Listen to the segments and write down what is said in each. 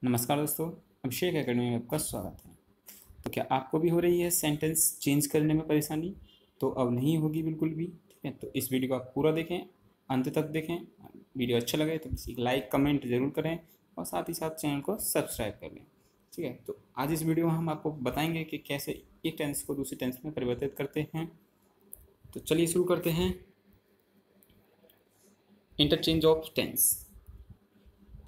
नमस्कार दोस्तों, अभिषेक एकेडमी में आपका स्वागत है। तो क्या आपको भी हो रही है सेंटेंस चेंज करने में परेशानी? तो अब नहीं होगी बिल्कुल भी। ठीक है, तो इस वीडियो को आप पूरा देखें, अंत तक देखें। वीडियो अच्छा लगे तो किसी लाइक कमेंट ज़रूर करें और साथ ही साथ चैनल को सब्सक्राइब कर लें। ठीक है, तो आज इस वीडियो में हम आपको बताएंगे कि कैसे एक टेंस को दूसरे टेंस में परिवर्तित करते हैं। तो चलिए शुरू करते हैं। इंटरचेंज ऑफ टेंस,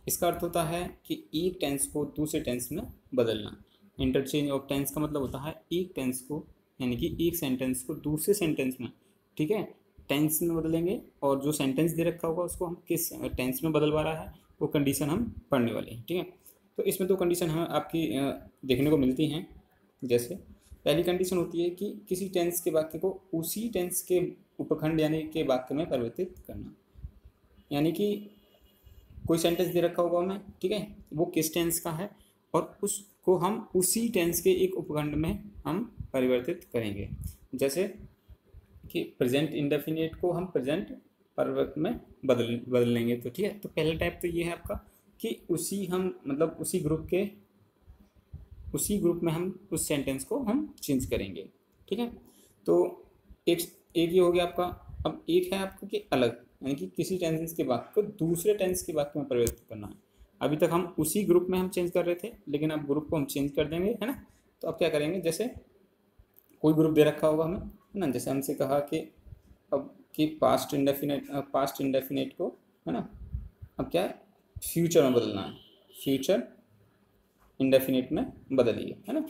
इसका अर्थ होता है कि एक टेंस को दूसरे टेंस में बदलना। इंटरचेंज ऑफ टेंस का मतलब होता है एक टेंस को, यानी कि एक सेंटेंस को दूसरे सेंटेंस में, ठीक है, टेंस में बदलेंगे। और जो सेंटेंस दे रखा होगा उसको हम किस टेंस में बदलवा रहा है वो कंडीशन हम पढ़ने वाले हैं। ठीक है, तो इसमें दो कंडीशन हमें आपकी देखने को मिलती हैं। जैसे पहली कंडीशन होती है कि किसी टेंस के वाक्य को उसी टेंस के उपखंड यानी के वाक्य में परिवर्तित करना। यानी कि कोई सेंटेंस दे रखा होगा हमें, ठीक है, वो किस टेंस का है और उसको हम उसी टेंस के एक उपखंड में हम परिवर्तित करेंगे। जैसे कि प्रेजेंट इंडेफिनिट को हम प्रेजेंट परफेक्ट में बदल लेंगे। तो ठीक है, तो पहला टाइप तो ये है आपका कि उसी हम मतलब उसी ग्रुप में हम उस सेंटेंस को हम चेंज करेंगे। ठीक है, तो एक एक ये हो गया आपका। अब एक है आपका कि अलग, यानी कि किसी टेंस के वाक्य को दूसरे टेंस के वाक्य में परिवर्तित करना है। अभी तक हम उसी ग्रुप में हम चेंज कर रहे थे, लेकिन अब ग्रुप को हम चेंज कर देंगे, है ना। तो अब क्या करेंगे, जैसे कोई ग्रुप दे रखा होगा हमें, है ना। जैसे हमसे कहा कि अब कि पास्ट इंडेफिनेट को, है ना, अब क्या फ्यूचर में बदलना है। फ्यूचर इंडेफिनिट में बदलिए, है ना।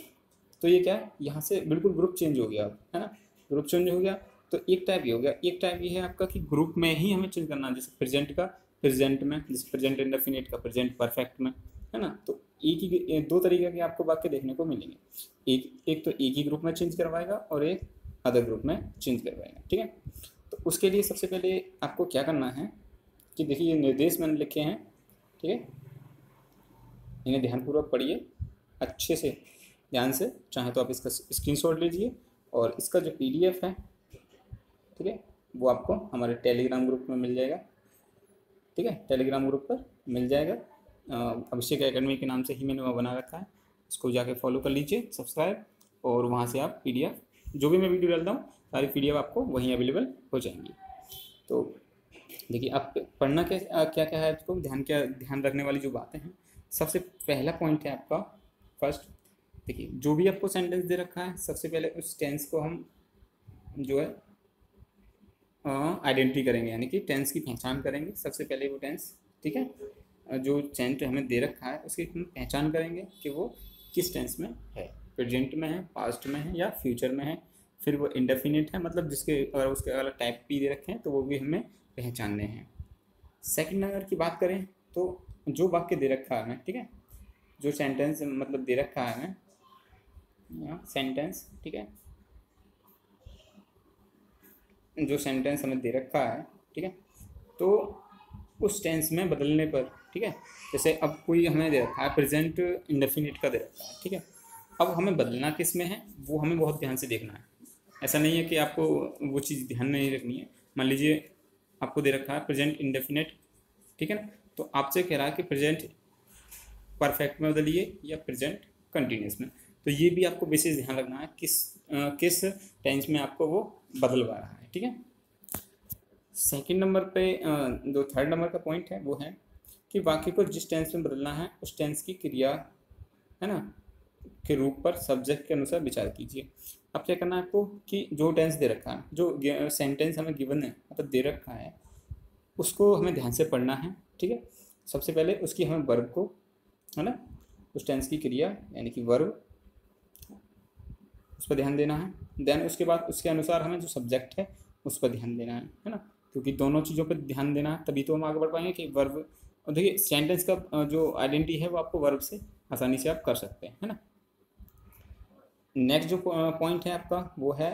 तो ये क्या है, यहाँ से बिल्कुल ग्रुप चेंज हो गया अब, है ना। ग्रुप चेंज हो गया तो एक टाइप ये हो गया। एक टाइप ये है आपका कि ग्रुप में ही हमें चेंज करना है। जैसे प्रेजेंट का प्रेजेंट में, जैसे प्रेजेंट इंडेफिनिट का प्रेजेंट परफेक्ट में, है ना। तो दो तरीके के आपको वाक्य देखने को मिलेंगे। एक तो एक ही ग्रुप में चेंज करवाएगा और एक अदर ग्रुप में चेंज करवाएगा। ठीक है, तो उसके लिए सबसे पहले आपको क्या करना है कि देखिए ये निर्देश मैंने लिखे हैं, ठीक है, इन्हें ध्यानपूर्वक पढ़िए अच्छे से, ध्यान से। चाहे तो आप इसका स्क्रीनशॉट लीजिए और इसका जो पीडीएफ है, ठीक है, वो आपको हमारे टेलीग्राम ग्रुप में मिल जाएगा। ठीक है, टेलीग्राम ग्रुप पर मिल जाएगा। अभिषेक एकेडमी के नाम से ही मैंने वहाँ बना रखा है, उसको जाके फॉलो कर लीजिए, सब्सक्राइब। और वहाँ से आप पीडीएफ, जो भी मैं वीडियो डालता हूँ सारी पीडीएफ आपको वहीं अवेलेबल हो जाएंगी। तो देखिए आप पढ़ना क्या क्या है, आपको ध्यान रखने वाली जो बातें हैं। सबसे पहला पॉइंट है आपका फर्स्ट। देखिए जो भी आपको सेंटेंस दे रखा है, सबसे पहले उस टेंस को हम जो है आइडेंटिटी करेंगे, यानी कि टेंस की पहचान करेंगे सबसे पहले वो टेंस। ठीक है, जो टेंस हमें दे रखा है उसकी हम पहचान करेंगे कि वो किस टेंस में है, प्रेजेंट में है, पास्ट में है या फ्यूचर में है। फिर वो इंडेफिनिट है, मतलब जिसके अगर उसके अलग टाइप भी दे रखे हैं तो वो भी हमें पहचानने हैं। सेकंड नंबर की बात करें तो जो वाक्य दे रखा है हमें, ठीक है, जो सेंटेंस मतलब दे रखा है हमें सेंटेंस, ठीक है, जो सेंटेंस हमें दे रखा है, ठीक है, तो उस टेंस में बदलने पर, ठीक है, जैसे अब कोई हमें दे रखा है प्रेजेंट इंडेफिनिट का दे रखा है, ठीक है, अब हमें बदलना किस में है वो हमें बहुत ध्यान से देखना है। ऐसा नहीं है कि आपको वो चीज़ ध्यान नहीं रखनी है। मान लीजिए आपको दे रखा है प्रेजेंट इंडेफिनिट, ठीक है ना, तो आपसे कह रहा है कि प्रेजेंट परफेक्ट में बदलिए या प्रेजेंट कंटिन्यूस में। तो ये भी आपको विशेष ध्यान रखना है किस टेंस में आपको वो बदलवा रहा है। ठीक है, सेकंड नंबर पे जो थर्ड नंबर का पॉइंट है वो है कि वाक्य को जिस टेंस में बदलना है उस टेंस की क्रिया, है ना, के रूप पर सब्जेक्ट के अनुसार विचार कीजिए। अब क्या करना है आपको कि जो टेंस दे रखा है, जो सेंटेंस हमें गिवन है मतलब दे रखा है, उसको हमें ध्यान से पढ़ना है। ठीक है, सबसे पहले उसकी हमें वर्ब को, है ना, उस टेंस की क्रिया यानी कि वर्ब, उस पर ध्यान देना है। देन उसके बाद उसके अनुसार हमें जो सब्जेक्ट है उस पर ध्यान देना है ना, क्योंकि दोनों चीज़ों पर ध्यान देना है तभी तो हम आगे बढ़ पाएंगे कि वर्ब। और देखिए सेंटेंस का जो आइडेंटिटी है वो आपको वर्ब से आसानी से आप कर सकते हैं, है ना। नेक्स्ट जो पॉइंट है आपका वो है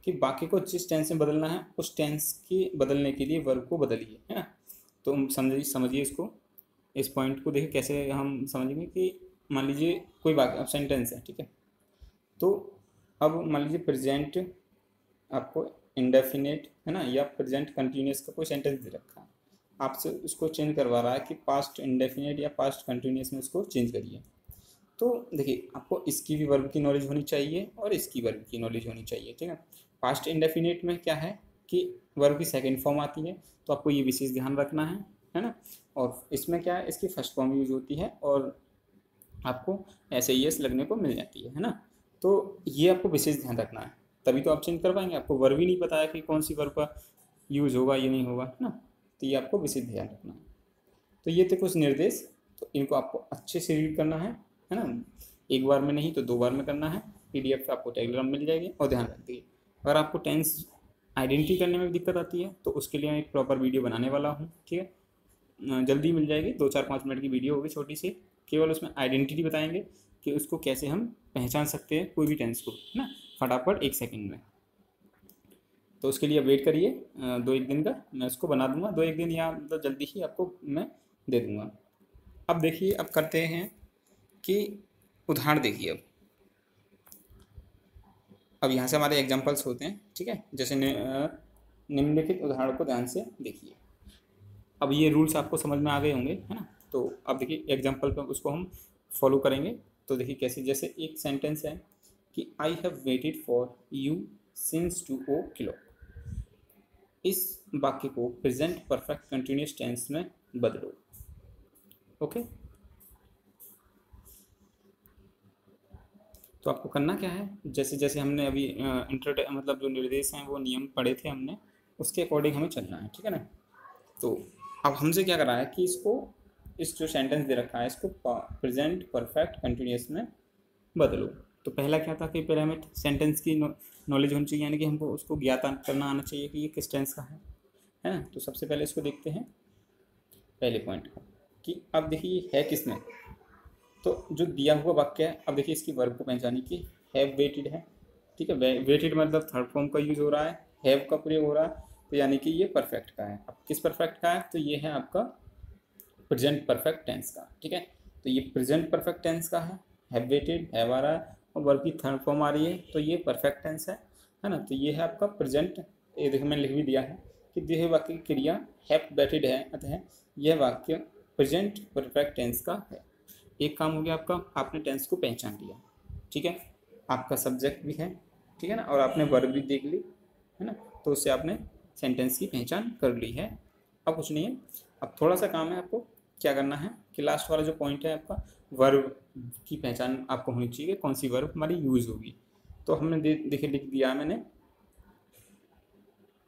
कि वाक्य को जिस टेंस में बदलना है उस टेंस के बदलने के लिए वर्ब को बदलिए, है ना। तो समझिए इसको, इस पॉइंट को देखिए कैसे हम समझेंगे कि मान लीजिए कोई वाक्य अब सेंटेंस है, ठीक है, तो अब मान लीजिए प्रेजेंट आपको इंडेफिनिट, है ना, या प्रेजेंट कंटिन्यूस का कोई सेंटेंस दे रखा है। आपसे उसको चेंज करवा रहा है कि पास्ट इंडेफिनिट या पास्ट कंटिन्यूस में उसको चेंज करिए। तो देखिए आपको इसकी भी वर्ब की नॉलेज होनी चाहिए और इसकी वर्ब की नॉलेज होनी चाहिए, ठीक है। पास्ट इंडेफिनिट में क्या है कि वर्ब की सेकंड फॉर्म आती है, तो आपको ये विशेष ध्यान रखना है ना। और इसमें क्या है, इसकी फर्स्ट फॉर्म यूज होती है और आपको ऐसे ही लगने को मिल जाती है ना। तो ये आपको विशेष ध्यान रखना है, तभी तो आप चेंज कर पाएंगे। आपको वर्ब ही नहीं पता है कि कौन सी वर्ब का यूज होगा ये नहीं होगा, है ना। तो ये आपको विशेष ध्यान रखना है। तो ये थे कुछ निर्देश, तो इनको आपको अच्छे से रीड करना है ना। एक बार में नहीं तो 2 बार में करना है। पीडीएफ आपको टेलीग्राम मिल जाएगी। और ध्यान रखिए, अगर आपको टेंस आइडेंटिटी करने में भी दिक्कत आती है तो उसके लिए मैं एक प्रॉपर वीडियो बनाने वाला हूँ, ठीक है। जल्दी मिल जाएगी, 2-4-5 मिनट की वीडियो होगी छोटी सी, केवल उसमें आइडेंटिटी बताएंगे कि उसको कैसे हम पहचान सकते हैं कोई भी टेंस को, है ना, फटाफट 1 सेकंड में। तो उसके लिए वेट करिए 2-1 दिन का, मैं उसको बना दूंगा 2-1 दिन या मतलब जल्दी ही आपको मैं दे दूंगा। अब देखिए, अब करते हैं कि उदाहरण देखिए। अब यहाँ से हमारे एग्जाम्पल्स होते हैं, ठीक है। जैसे निम्नलिखित उदाहरण को ध्यान से देखिए। अब ये रूल्स आपको समझ में आ गए होंगे, है ना। तो अब देखिए एग्जाम्पल पर उसको हम फॉलो करेंगे। तो देखिए कैसे, जैसे एक सेंटेंस है कि I have waited for you since 2 o'clock। इस वाक्य को प्रेजेंट परफेक्ट कंटिन्यूअस टेंस में बदलो। ओके, तो आपको करना क्या है, जैसे जैसे हमने अभी मतलब जो निर्देश हैं वो नियम पढ़े थे हमने, उसके अकॉर्डिंग हमें चलना है, ठीक है ना। तो अब हमसे क्या कर रहा है कि इसको, इस जो सेंटेंस दे रखा है इसको प्रेजेंट परफेक्ट कंटिन्यूअस में बदलो। तो पहला क्या था कि पहले हमें सेंटेंस की नॉलेज होनी चाहिए, यानी कि हमको उसको ज्ञात करना आना चाहिए कि ये किस टेंस का है ना। तो सबसे पहले इसको देखते हैं पहले पॉइंट को कि अब देखिए है किसमें। तो जो दिया हुआ वाक्य है, अब देखिए इसकी वर्ब को पहचाने की हैव वेटेड है, ठीक है। वेटेड मतलब थर्ड फॉर्म का यूज हो रहा है, हैव का प्रयोग हो रहा है, तो यानी कि ये परफेक्ट का है। अब किस परफेक्ट का है, तो ये है आपका प्रेजेंट परफेक्ट टेंस का, ठीक है। तो ये प्रेजेंट परफेक्ट टेंस का है वेटेड, हैव आ रहा है और वर्ब की थर्ड फॉर्म आ रही है, तो ये परफेक्ट टेंस है ना। तो ये है आपका प्रेजेंट। ये देखिए मैंने लिख भी दिया है कि दिए हुए वाक्य की क्रिया हैव वेटेड है, अतः यह वाक्य प्रेजेंट परफेक्ट टेंस का है। एक काम हो गया आपका, आपने टेंस को पहचान लिया, ठीक है। आपका सब्जेक्ट भी है, ठीक है ना, और आपने वर्ब भी देख ली, है ना। तो उससे आपने सेंटेंस की पहचान कर ली है। अब कुछ नहीं है, अब थोड़ा सा काम है आपको क्या करना है कि लास्ट वाला जो पॉइंट है आपका, वर्ब की पहचान आपको होनी चाहिए, कौन सी वर्ब हमारी यूज होगी। तो हमने देखिए लिख दिया मैंने।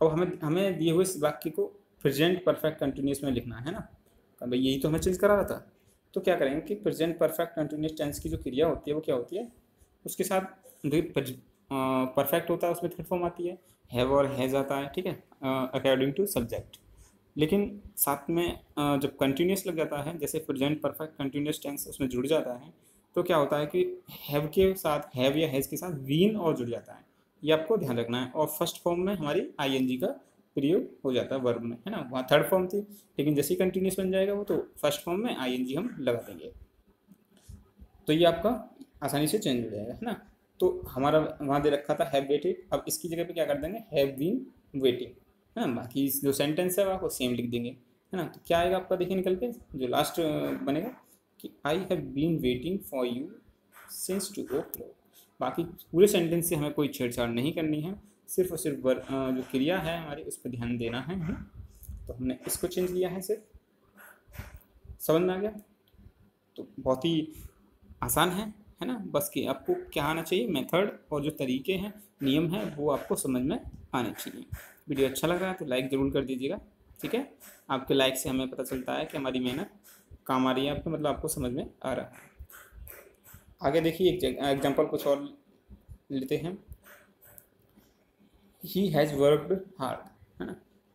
अब हमें हमें दिए हुए इस वाक्य को प्रेजेंट परफेक्ट कंटिन्यूस में लिखना है ना। भाई यही तो हमें चेंज करा रहा था। तो क्या करेंगे कि प्रेजेंट परफेक्ट कंटिन्यूस टेंस की जो क्रिया होती है वो क्या होती है, उसके साथ परफेक्ट होता है, उसमें थर्ड फॉर्म आती है, हैव और हैज़ आता है, ठीक है, अकॉर्डिंग टू सब्जेक्ट। लेकिन साथ में जब कंटिन्यूस लग जाता है, जैसे प्रेजेंट परफेक्ट कंटिन्यूस टेंस उसमें जुड़ जाता है, तो क्या होता है कि हैव के साथ, हैव या हैज़ के साथ वीन और जुड़ जाता है। ये आपको ध्यान रखना है। और फर्स्ट फॉर्म में हमारी आईएनजी का प्रयोग हो जाता है वर्ब में, है ना। वहाँ थर्ड फॉर्म थी, लेकिन जैसे ही कंटिन्यूस बन जाएगा वो, तो फर्स्ट फॉर्म में आईएनजी हम लगा देंगे, तो ये आपका आसानी से चेंज हो जाएगा, है ना। तो हमारा वहाँ दे रखा था हैव वेटेड, अब इसकी जगह पे क्या कर देंगे, हैव बीन वेटिंग, है ना। बाकी जो सेंटेंस है आपको सेम लिख देंगे, है ना। तो क्या आएगा आपका, देखिए निकल के जो लास्ट बनेगा कि I have been waiting for you since 2 o'clock। बाकी पूरे सेंटेंस से हमें कोई छेड़छाड़ नहीं करनी है, सिर्फ और सिर्फ जो क्रिया है हमारी उस पर ध्यान देना है। तो हमने इसको चेंज किया है सिर्फ, समझ में आ गया। तो बहुत ही आसान है ना। बस कि आपको क्या आना चाहिए, मेथड और जो तरीके हैं, नियम हैं, वो आपको समझ में आने चाहिए। वीडियो अच्छा लग रहा है तो लाइक ज़रूर कर दीजिएगा, ठीक है। आपके लाइक से हमें पता चलता है कि हमारी मेहनत काम आ रही है आपको, मतलब आपको समझ में आ रहा है। आगे देखिए एक एग्जाम्पल कुछ और लेते हैं। ही हैज़ वर्कड हार्ड, है ना।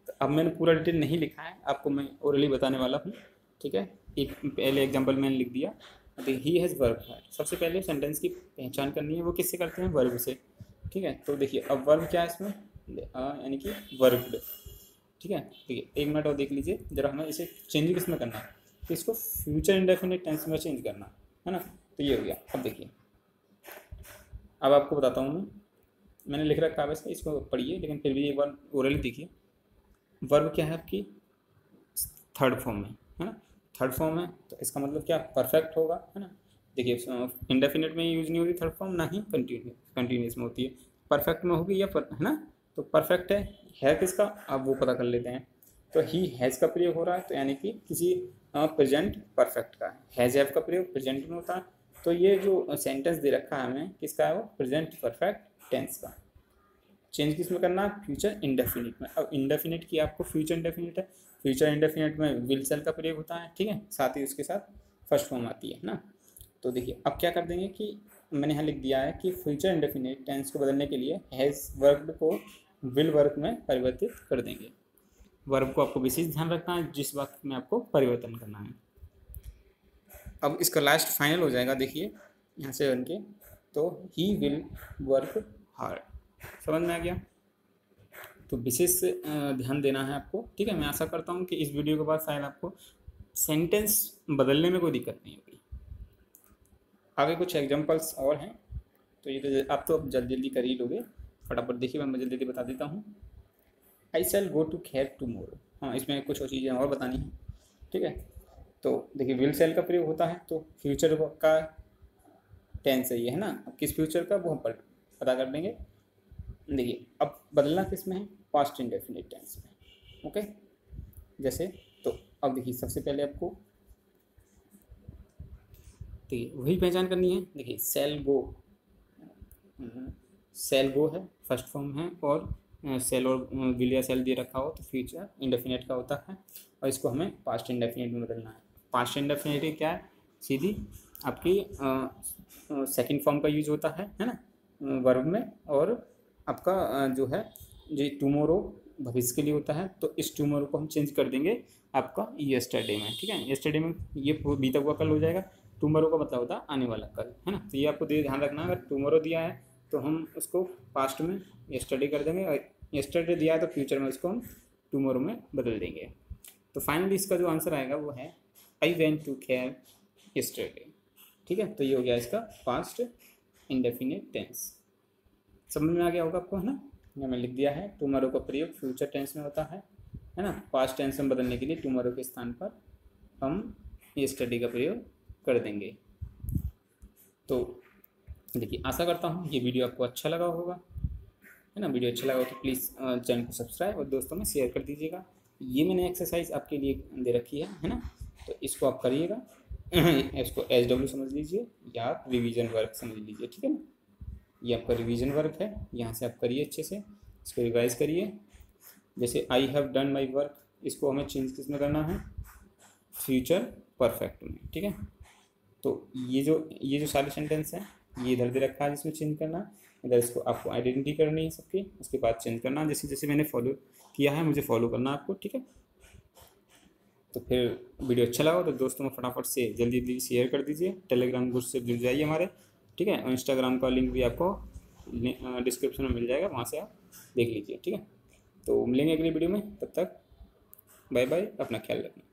तो अब मैंने पूरा डिटेल नहीं लिखा है, आपको मैं ओरली बताने वाला हूँ, ठीक है। एक पहले एग्जाम्पल मैंने लिख दिया, ही हैज़ वर्क हार्ड। सबसे पहले सेंटेंस की पहचान करनी है, वो किससे करते हैं, वर्ब से, ठीक है। तो देखिए अब वर्ब क्या है इसमें, यानी कि वर्कड, ठीक है। देखिए 1 मिनट और देख लीजिए जरा, हमें इसे चेंज किस में करना है, तो इसको फ्यूचर इंडेफिनिट टेंस में चेंज करना है ना। तो ये हो गया। अब देखिए, अब आपको बताता हूँ मैंने लिख रखा है वैसे, इसको पढ़िए लेकिन फिर भी एक बार ओरली देखिए। वर्ब क्या है आपकी, थर्ड फॉर्म में, है ना, थर्ड फॉर्म है तो इसका मतलब क्या, परफेक्ट होगा, है ना। देखिए इंडेफिनिट में यूज नहीं होती थर्ड फॉर्म, ना ही कंटिन्यूस में होती है, परफेक्ट में होगी या है ना। तो परफेक्ट है किसका, अब वो पता कर लेते हैं। तो ही हैज़ का प्रयोग हो रहा है, तो यानी कि किसी प्रेजेंट परफेक्ट का, हैज़ हैव का प्रयोग प्रेजेंट में होता है। तो ये जो सेंटेंस दे रखा है हमें किसका है, वो प्रेजेंट परफेक्ट टेंस का। चेंज किस में करना है, फ्यूचर इंडेफिनिट में। अब इंडेफिनिट की आपको फ्यूचर इंडेफिनिट है, फ्यूचर इंडेफिनिट में विल सेल का प्रयोग होता है, ठीक है, साथ ही उसके साथ फर्स्ट फॉर्म आती है ना। तो देखिए अब क्या कर देंगे कि मैंने यहाँ लिख दिया है कि फ्यूचर इंडेफिनिट टेंस को बदलने के लिए हैज़ वर्ब को विल वर्ब में परिवर्तित कर देंगे। वर्ब को आपको विशेष ध्यान रखना है जिस वाक्य में आपको परिवर्तन करना है। अब इसका लास्ट फाइनल हो जाएगा, देखिए यहाँ से बन के, तो ही विल वर्क हार्ड। समझ में आ गया। तो विशेष ध्यान देना है आपको, ठीक है। मैं आशा करता हूँ कि इस वीडियो के बाद शायद आपको सेंटेंस बदलने में कोई दिक्कत नहीं होगी। आगे कुछ एग्जांपल्स और हैं, तो ये तो आप तो अब जल्दी जल्दी कर ही लोगे, फटाफट देखिए, मैं जल्दी जल्दी बता देता हूँ। आई शैल गो टू खेत टुमारो, हाँ इसमें कुछ और चीज़ें और बतानी हैं, ठीक है। तो देखिए विल सेल का प्रयोग होता है, तो फ्यूचर का टेंस है ये, है ना। अब किस फ्यूचर का वो हम पता कर देंगे। देखिए अब बदलना किस में है, पास्ट इंडेफिनिट टेंस में, ओके। जैसे तो अब देखिए सबसे पहले आपको देखिए वही पहचान करनी है। देखिए सेल गो है, फर्स्ट फॉर्म है, और सेल और विल या सेल दे रखा हो तो फ्यूचर इंडेफिनिट का होता है, और इसको हमें पास्ट इंडेफिनिट में बदलना है। पास्ट इंडेफिनिट क्या है, सीधी आपकी सेकंड फॉर्म का यूज होता है ना, वर्ब में, और आपका जो है जो टुमारो भविष्य के लिए होता है, तो इस टुमारो को हम चेंज कर देंगे आपका यस्टरडे में, ठीक है। यस्टरडे में ये बीता हुआ कल हो जाएगा, टुमारो का मतलब होता है आने वाला कल, है ना। तो ये आपको ध्यान रखना, अगर टुमारो दिया है तो हम उसको पास्ट में यस्टरडे कर देंगे, और यस्टरडे दिया है तो फ्यूचर में उसको हम टुमारो में बदल देंगे। तो फाइनली इसका जो आंसर आएगा वो है आई वेंट टू खेत यस्टरडे, ठीक है। तो ये हो गया इसका पास्ट इंडेफिनिट टेंस। समझ में आ गया होगा आपको, है ना। यहाँ मैंने लिख दिया है टुमारो का प्रयोग फ्यूचर टेंस में होता है ना। पास्ट टेंस में बदलने के लिए टुमारो के स्थान पर हम यस्टरडे का प्रयोग कर देंगे। तो देखिए आशा करता हूँ ये वीडियो आपको अच्छा लगा होगा, है ना। वीडियो अच्छा लगा हो तो प्लीज़ चैनल को सब्सक्राइब और दोस्तों में शेयर कर दीजिएगा। ये मैंने एक्सरसाइज आपके लिए दे रखी है ना, तो इसको आप करिएगा। इसको SW समझ लीजिए या आप रिवीजन वर्क समझ लीजिए, ठीक है ना। ये आपका रिवीजन वर्क है, यहाँ से आप करिए अच्छे से, इसको रिवाइज करिए। जैसे I have done my work, इसको हमें चेंज किस में करना है, फ्यूचर परफेक्ट में, ठीक है। तो ये जो सारे सेंटेंस हैं ये इधर दे रखा है जिसमें चेंज करना, इधर इसको आपको आइडेंटिटी करनी है सबकी, उसके बाद चेंज करना, जैसे जैसे मैंने फॉलो किया है मुझे फॉलो करना आपको, ठीक है। तो फिर वीडियो अच्छा लगा तो दोस्तों में फटाफट से जल्दी जल्दी शेयर कर दीजिए। टेलीग्राम ग्रुप से जुड़ जाइए हमारे, ठीक है। और इंस्टाग्राम का लिंक भी आपको डिस्क्रिप्शन में मिल जाएगा, वहाँ से आप देख लीजिए, ठीक है। तो मिलेंगे अगली वीडियो में, तब तक बाय बाय, अपना ख्याल रखना।